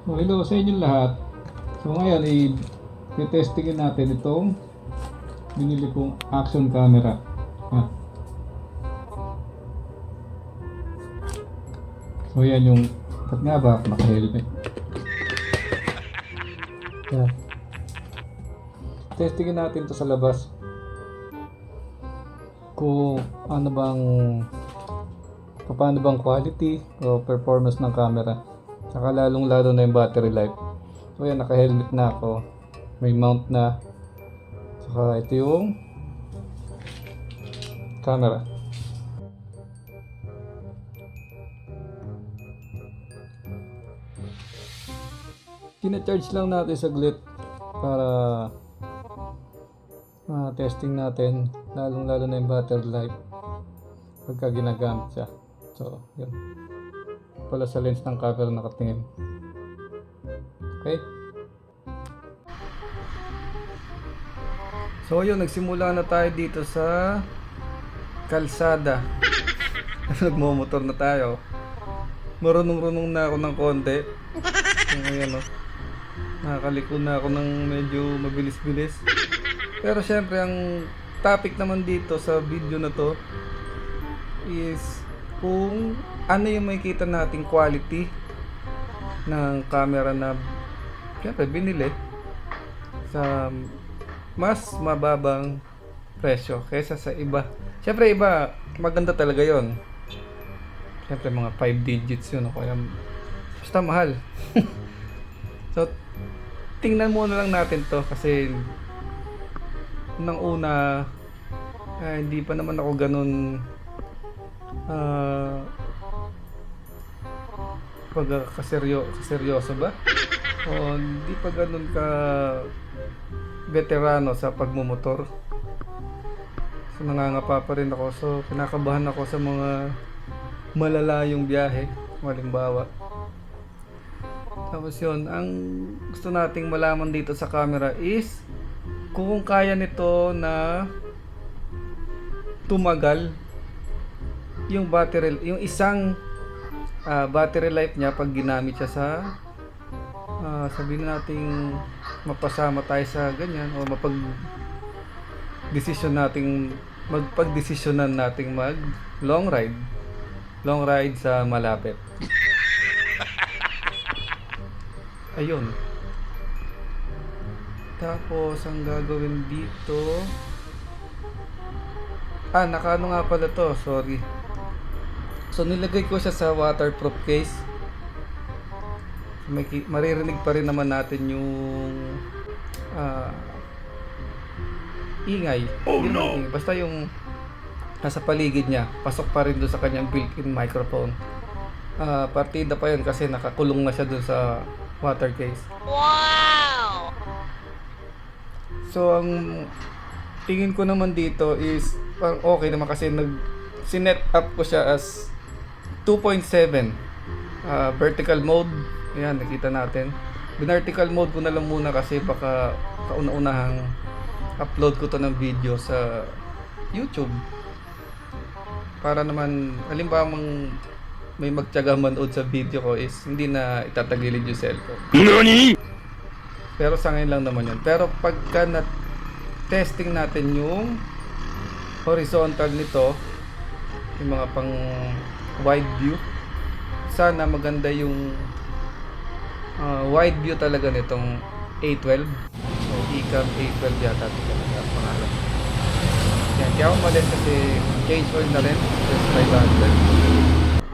So, hello sa inyo lahat. So ngayon i-testingin natin itong binili kong action camera. Yan. So yan yung, ba't nga ba naka-helmet? Yan. Testingin natin to sa labas. Kung paano bang quality o performance ng camera. Saka lalong lalo na yung battery life. So yan, naka-helmet na ako. May mount na. Saka ito yung camera. Kina-charge lang natin saglit para testing natin lalong lalo na yung battery life pagka ginagamit siya. So yun pala sa lens ng camera nakatingin. Okay, so yun, nagsimula na tayo dito sa kalsada. Nagmomotor na tayo. Marunong na ako ng konti. So ayan, nakakaliko na ako ng medyo mabilis-bilis. Pero syempre ang topic naman dito sa video na to is kung ano yung makikita nating quality ng camera na syempre binili sa mas mababang presyo kaysa sa iba. Syempre iba maganda talaga yon. Syempre mga 5 digits yun o kaya basta mahal. So tingnan muna lang natin to kasi nang una hindi pa naman ako ganun kaseryoso ba? O hindi pa ganun ka veterano sa pagmumotor. So nangangapa pa rin ako. So kinakabahan ako sa mga malalayong biyahe, halimbawa. Tapos yun, ang gusto nating malaman dito sa camera is kung kaya nito na tumagal yung battery, yung isang battery life niya pag ginamit siya sa sabihin nating mapasama tayo sa ganyan o magpagdesisyonan nating mag long ride sa malapit. Ayun. Tapos ang gagawin dito nakaano nga pala to, sorry. So nilagay ko siya sa waterproof case. Maririnig pa rin naman natin yung ingay. No. Basta yung nasa paligid niya, pasok pa rin doon sa kanyang built-in microphone. Partida pa yun kasi nakakulong na siya doon sa water case. Wow! So ang tingin ko naman dito is okay naman kasi sinet up ko siya as 2.7 vertical mode. Ayan, nakita natin. Vertical mode ko na lang muna kasi baka kauna-unahang upload ko to ng video sa YouTube. Para naman, halimbawa may magtiyaga manood sa video ko is hindi na itatagilid yung cellphone. NANI? Pero sa ngayon lang naman yun. Pero pagka testing natin yung horizontal nito, yung mga pang wide view, sana maganda yung wide view talaga nitong A12. So Ecam A12 yata talaga ang pangalan. Yan, kaya ako malit kasi change oil na rin just 500.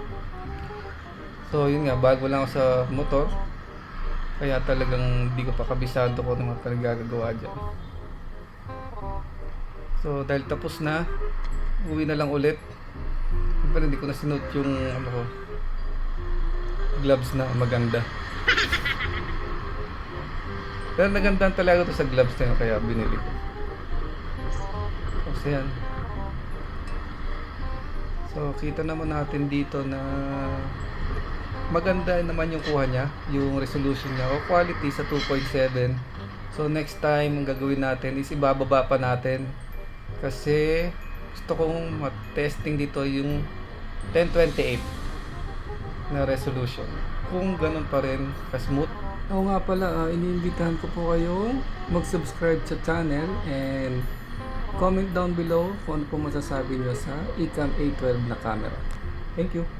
So yun nga, bago lang ako sa motor kaya talagang hindi ko pa kabisado ko ng mga pinagagawa dyan. So dahil tapos na, uwi na lang ulit. Pero hindi ko na sinuot yung gloves na maganda. Pero nagandaan talaga to sa gloves na yun, kaya binili ko. Tapos yan. So kita naman natin dito na maganda naman yung kuha niya, yung resolution niya o quality sa 2.7. So next time ang gagawin natin is ibababa pa natin kasi gusto kong testing dito yung 1028 na resolution. kung ganun pa rin ka-smooth. Oo nga pala, iniimbitahan ko po kayong mag-subscribe sa channel and comment down below kung ano po masasabi nyo sa Ecam A12 na camera. Thank you.